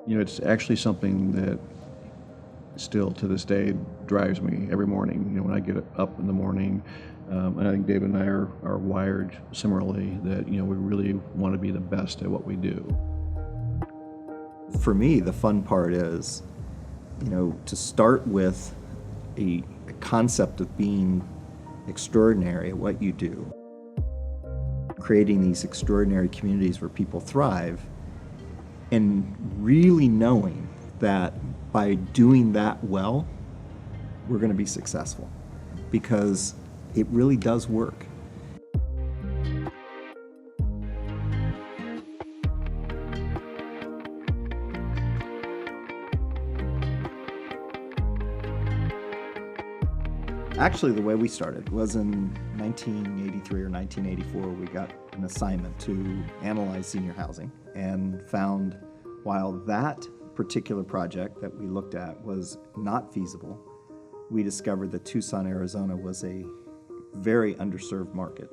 It's actually something that still to this day drives me every morning. When I get up in the morning, and I think David and I are wired similarly, that we really want to be the best at what we do. For me, the fun part is, to start with a concept of being extraordinary at what you do, creating these extraordinary communities where people thrive, and really knowing that by doing that well, we're going to be successful, because it really does work. Actually, the way we started was in 1983 or 1984. We got an assignment to analyze senior housing and found, while that particular project that we looked at was not feasible, we discovered that Tucson, Arizona was a very underserved market.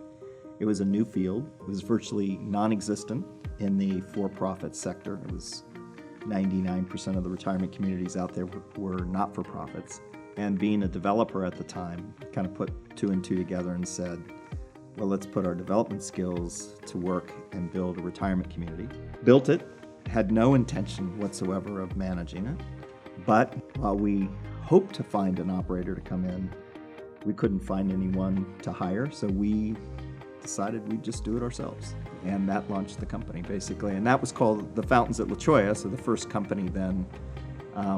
It was a new field. It was virtually non-existent in the for-profit sector. It was 99% of the retirement communities out there were not-for-profits. And being a developer at the time, kind of put two and two together and said, well, let's put our development skills to work and build a retirement community. Built it, had no intention whatsoever of managing it. But while we hoped to find an operator to come in, we couldn't find anyone to hire, so we decided we'd just do it ourselves. And that launched the company, basically. And that was called the Fountains at La Cholla, so the first company then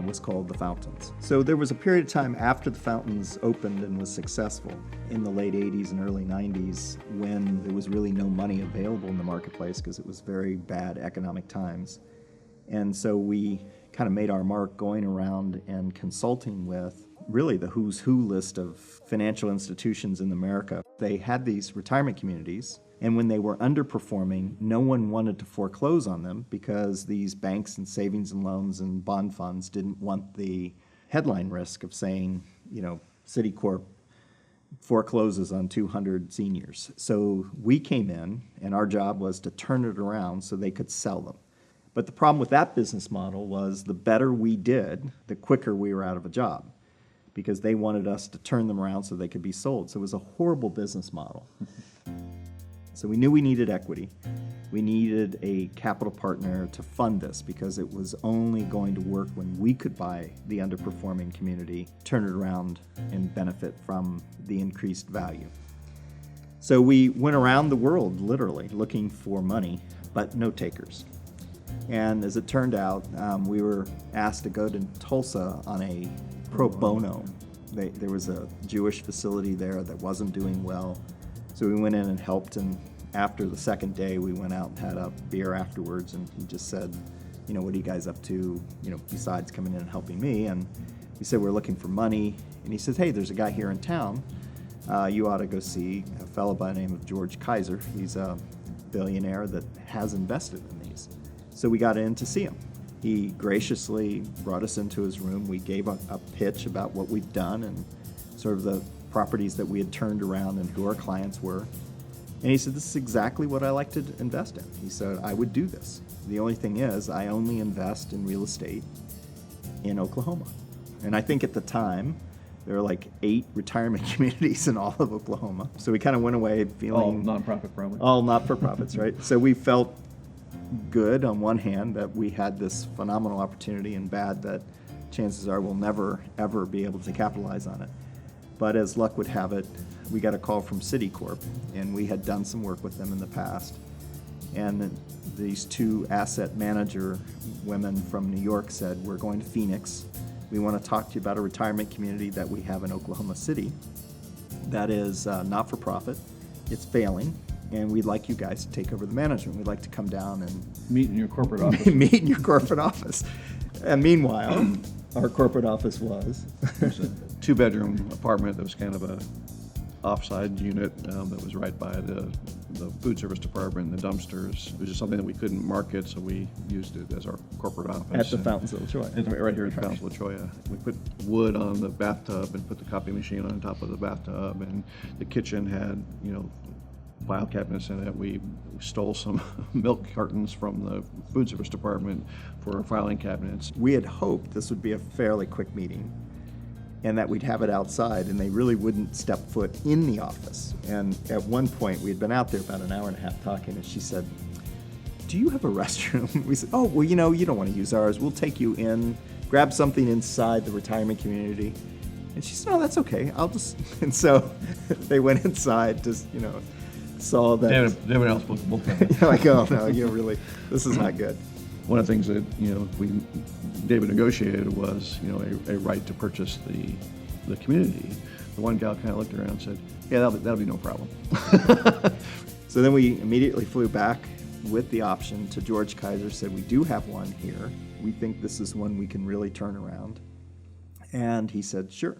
was called the Fountains. So there was a period of time after the Fountains opened and was successful in the late 80s and early 90s, when there was really no money available in the marketplace because it was very bad economic times. And so we kind of made our mark going around and consulting with really the who's who list of financial institutions in America. They had these retirement communities, and when they were underperforming, no one wanted to foreclose on them because these banks and savings and loans and bond funds didn't want the headline risk of saying, Citicorp forecloses on 200 seniors. So we came in, and our job was to turn it around so they could sell them. But the problem with that business model was the better we did, the quicker we were out of a job, because they wanted us to turn them around so they could be sold. So it was a horrible business model. So we knew we needed equity. We needed a capital partner to fund this, because it was only going to work when we could buy the underperforming community, turn it around, and benefit from the increased value. So we went around the world, literally, looking for money, but no takers. And as it turned out, we were asked to go to Tulsa on a pro bono. There was a Jewish facility there that wasn't doing well. So we went in and helped, and after the second day, we went out and had a beer afterwards, and he just said, what are you guys up to, besides coming in and helping me? And we said, we're looking for money. And he says, hey, there's a guy here in town. You ought to go see a fellow by the name of George Kaiser. He's a billionaire that has invested in these. So we got in to see him. He graciously brought us into his room. We gave a pitch about what we'd done and sort of the properties that we had turned around and who our clients were. And he said, this is exactly what I like to invest in. He said, I would do this. The only thing is, I only invest in real estate in Oklahoma. And I think at the time, there were like 8 retirement communities in all of Oklahoma. So we kind of went away feeling... All nonprofit, probably. All not-for-profits, right? So we felt good on one hand that we had this phenomenal opportunity, and bad that chances are we'll never, ever be able to capitalize on it. But as luck would have it, we got a call from Citicorp, and we had done some work with them in the past. And these 2 asset manager women from New York said, we're going to Phoenix. We want to talk to you about a retirement community that we have in Oklahoma City that is not-for-profit. It's failing, and we'd like you guys to take over the management. We'd like to come down and Meet in your corporate office. meet in your corporate office. And meanwhile, our corporate office was It was a 2-bedroom apartment that was kind of a offside unit that was right by the food service department and the dumpsters. It was just something that we couldn't market, so we used it as our corporate office. at the Fountains of La Cholla. Right here at the Fountains of La Cholla. We put wood on the bathtub and put the copy machine on top of the bathtub, and the kitchen had, file cabinets in it. We stole some milk cartons from the food service department for filing cabinets. We had hoped this would be a fairly quick meeting and that we'd have it outside and they really wouldn't step foot in the office. And at one point, we had been out there about an hour and a half talking, and she said, "Do you have a restroom?" We said, "Oh, well, you don't want to use ours. We'll take you in, grab something inside the retirement community." And she said, "No, that's okay. I'll just..." And so they went inside, just, saw that. David else will come. You're like, "Oh, no, really, this is not good." One of the things that, David negotiated was, a right to purchase the community. The one gal kind of looked around and said, "Yeah, that'll be no problem." So then we immediately flew back with the option to George Kaiser, said, "We do have one here. We think this is one we can really turn around." And he said, "Sure."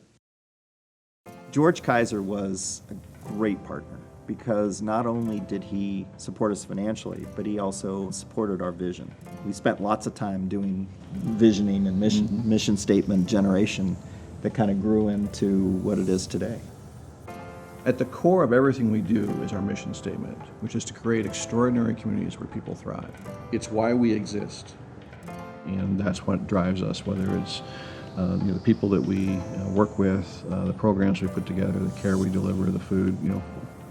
George Kaiser was a great partner because not only did he support us financially, but he also supported our vision. We spent lots of time doing visioning and mission statement generation that kind of grew into what it is today. At the core of everything we do is our mission statement, which is to create extraordinary communities where people thrive. It's why we exist, and that's what drives us, whether it's the people that we work with, the programs we put together, the care we deliver, the food,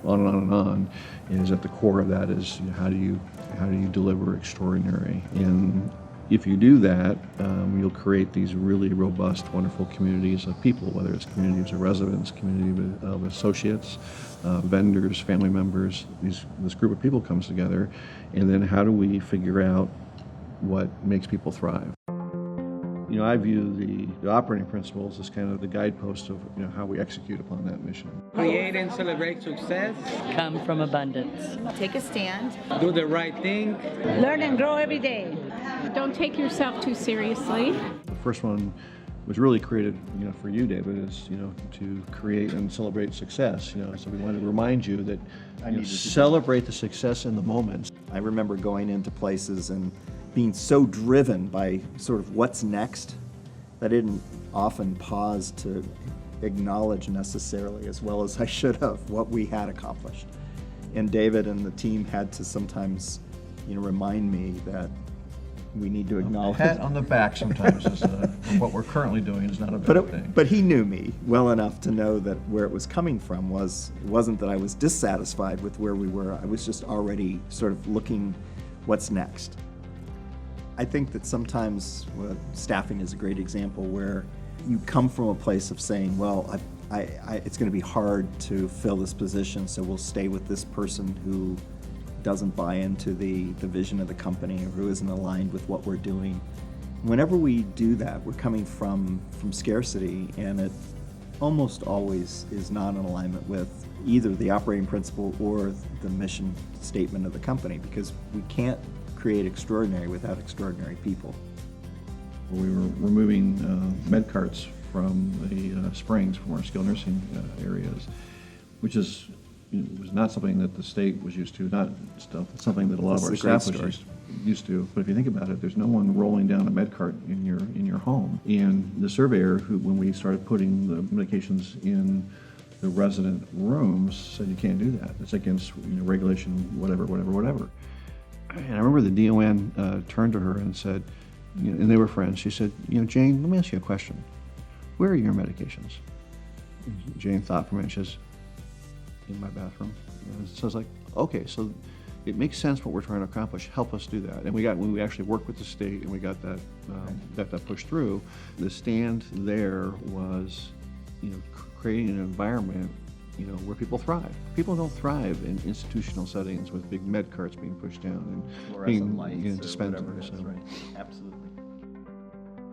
on and on and on, is at the core of that is how do you deliver extraordinary. And if you do that, you'll create these really robust, wonderful communities of people, whether it's communities of residents, community of associates, vendors, family members. This group of people comes together, and then how do we figure out what makes people thrive? I view the operating principles as kind of the guidepost of how we execute upon that mission. Create and celebrate success. Come from abundance. Take a stand. Do the right thing. Learn and grow every day. Don't take yourself too seriously. The first one was really created, for you, David, is, to create and celebrate success. So we wanted to remind you that celebrate the success in the moments. I remember going into places and being so driven by sort of what's next that I didn't often pause to acknowledge necessarily, as well as I should have, what we had accomplished. And David and the team had to sometimes, remind me that we need to acknowledge. A pat on the back sometimes is what we're currently doing is not a bad thing. But he knew me well enough to know that where it was coming from it wasn't that I was dissatisfied with where we were. I was just already sort of looking what's next. I think that sometimes staffing is a great example where you come from a place of saying, well, it's going to be hard to fill this position, so we'll stay with this person who doesn't buy into the vision of the company or who isn't aligned with what we're doing. Whenever we do that, we're coming from scarcity, and it almost always is not in alignment with either the operating principle or the mission statement of the company, because we can't create extraordinary without extraordinary people. We were removing med carts from the springs from our skilled nursing areas, which was not something that the state was used to, not something that a lot of our staff was used to. But if you think about it, there's no one rolling down a med cart in your home. And the surveyor, when we started putting the medications in the resident rooms, said you can't do that. It's against regulation, whatever. And I remember the DON turned to her and said, and they were friends, she said, "Jane, let me ask you a question. Where are your medications?" Jane thought for a minute. She says, "In my bathroom." So I was like, okay, so it makes sense what we're trying to accomplish. Help us do that. And when we actually worked with the state and we got that pushed through, the stand there was, creating an environment where people thrive. People don't thrive in institutional settings with big med carts being pushed down and being dispensed. So. Right. Absolutely.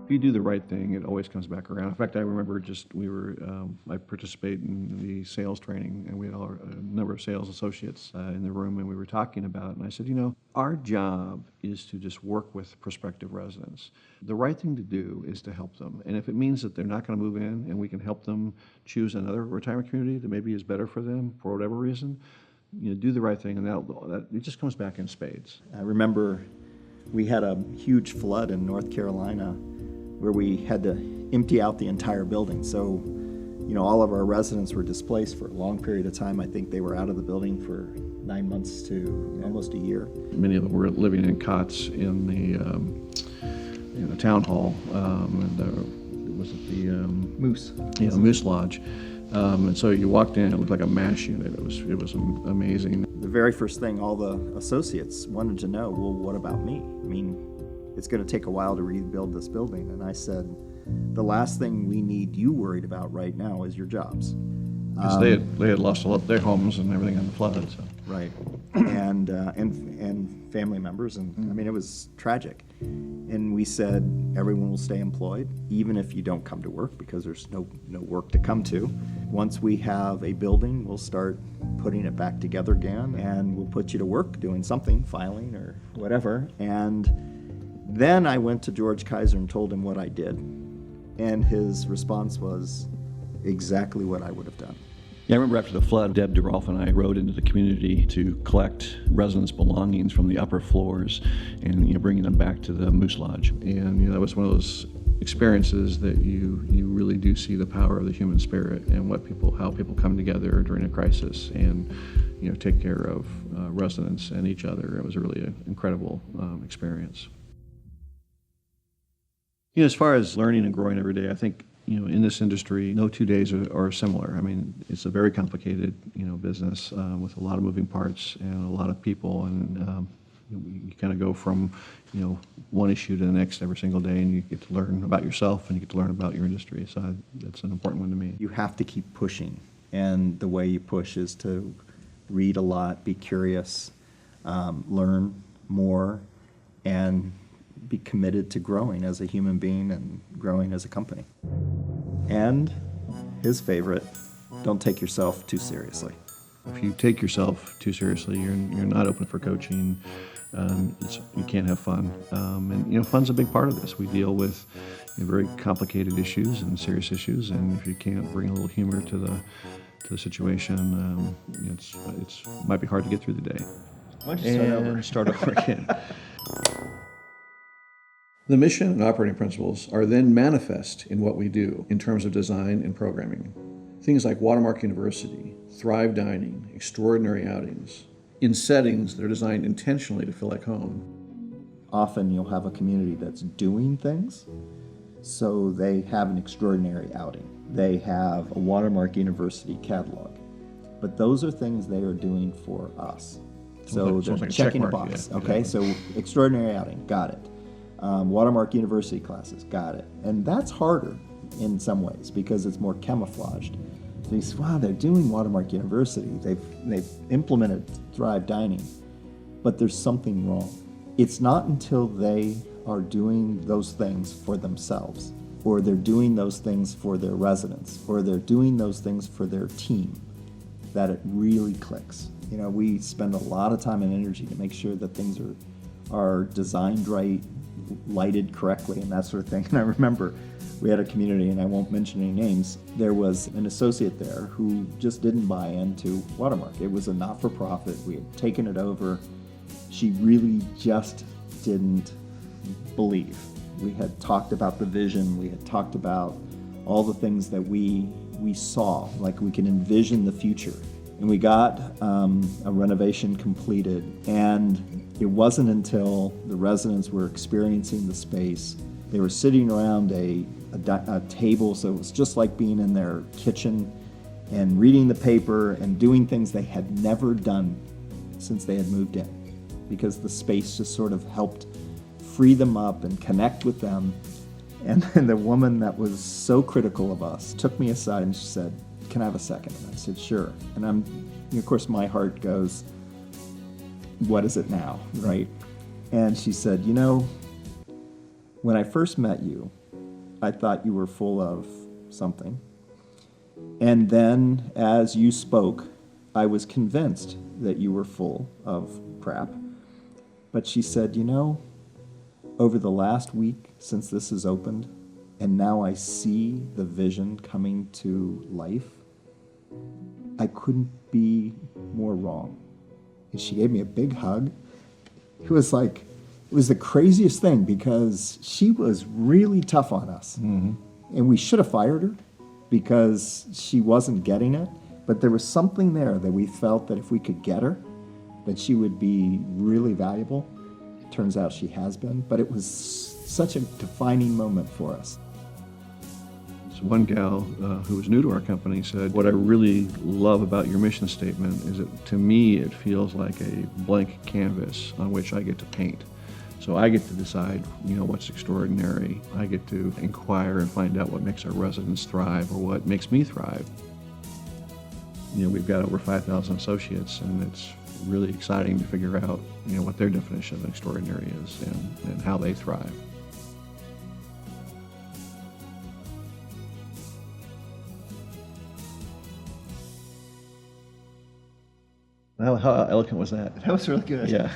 If you do the right thing, it always comes back around. In fact, I remember I participated in the sales training, and we had a number of sales associates in the room, and we were talking about it, and I said, our job is to just work with prospective residents. The right thing to do is to help them, and if it means that they're not going to move in and we can help them choose another retirement community that maybe is better for them for whatever reason, do the right thing, and that it just comes back in spades. I remember we had a huge flood in North Carolina where we had to empty out the entire building. So, all of our residents were displaced for a long period of time. I think they were out of the building for 9 months to almost a year. Many of them were living in cots in the town hall, was it the Moose. Moose Lodge, and so you walked in, it looked like a MASH unit. It was amazing. The very first thing all the associates wanted to know, well, what about me? I mean, it's going to take a while to rebuild this building. And I said, the last thing we need you worried about right now is your jobs. Because they had lost a lot of their homes and everything in the flood. So. Right. And family members. And I mean, it was tragic. And we said, everyone will stay employed, even if you don't come to work, because there's no work to come to. Once we have a building, we'll start putting it back together again, and we'll put you to work doing something, filing or whatever. And then I went to George Kaiser and told him what I did. And his response was exactly what I would have done. Yeah, I remember after the flood, Deb DeRolf and I rode into the community to collect residents' belongings from the upper floors and bringing them back to the Moose Lodge. And that was one of those experiences that you really do see the power of the human spirit and how people come together during a crisis and take care of residents and each other. It was really an incredible experience. As far as learning and growing every day, I think in this industry, no 2 days are similar. I mean, it's a very complicated, business with a lot of moving parts and a lot of people, and you kind of go from, one issue to the next every single day, and you get to learn about yourself and you get to learn about your industry. So that's an important one to me. You have to keep pushing, and the way you push is to read a lot, be curious, learn more, and be committed to growing as a human being and growing as a company. And his favorite, don't take yourself too seriously. If you take yourself too seriously, you're not open for coaching. You can't have fun. And fun's a big part of this. We deal with very complicated issues and serious issues, and if you can't bring a little humor to the situation, it might be hard to get through the day. Why don't you start over again. The mission and operating principles are then manifest in what we do in terms of design and programming. Things like Watermark University, Thrive Dining, extraordinary outings, in settings that are designed intentionally to feel like home. Often you'll have a community that's doing things, so they have an extraordinary outing. They have a Watermark University catalog. But those are things they are doing for us. So they're like checking a mark, box. yeah. Okay, so extraordinary outing, got it. Watermark University classes, got it. And that's harder in some ways because it's more camouflaged. So you say, wow, they're doing Watermark University. They've implemented Thrive Dining, but there's something wrong. It's not until they are doing those things for themselves, or they're doing those things for their residents, or they're doing those things for their team, that it really clicks. We spend a lot of time and energy to make sure that things are designed right, lighted correctly, and that sort of thing. And I remember we had a community, and I won't mention any names, there was an associate there who just didn't buy into Watermark. It was a not-for-profit. We had taken it over. She really just didn't believe. We had talked about the vision. We had talked about all the things that we saw, like we can envision the future. And we got a renovation completed, and it wasn't until the residents were experiencing the space, they were sitting around a table, so it was just like being in their kitchen and reading the paper and doing things they had never done since they had moved in, because the space just sort of helped free them up and connect with them. And the woman that was so critical of us took me aside and she said, "Can I have a second?" And I said, "Sure." And of course, my heart goes, what is it now, right? And she said, when I first met you, I thought you were full of something. And then as you spoke, I was convinced that you were full of crap. But she said, over the last week since this has opened, and now I see the vision coming to life, I couldn't be more wrong. And she gave me a big hug. It was the craziest thing because she was really tough on us. Mm-hmm. And we should have fired her because she wasn't getting it. But there was something there that we felt that if we could get her, that she would be really valuable. Turns out she has been, but it was such a defining moment for us. So one gal who was new to our company said, what I really love about your mission statement is that to me it feels like a blank canvas on which I get to paint. So I get to decide, what's extraordinary. I get to inquire and find out what makes our residents thrive or what makes me thrive. We've got over 5,000 associates, and it's really exciting to figure out, what their definition of extraordinary is and how they thrive. How eloquent was that? That was really good. Yeah.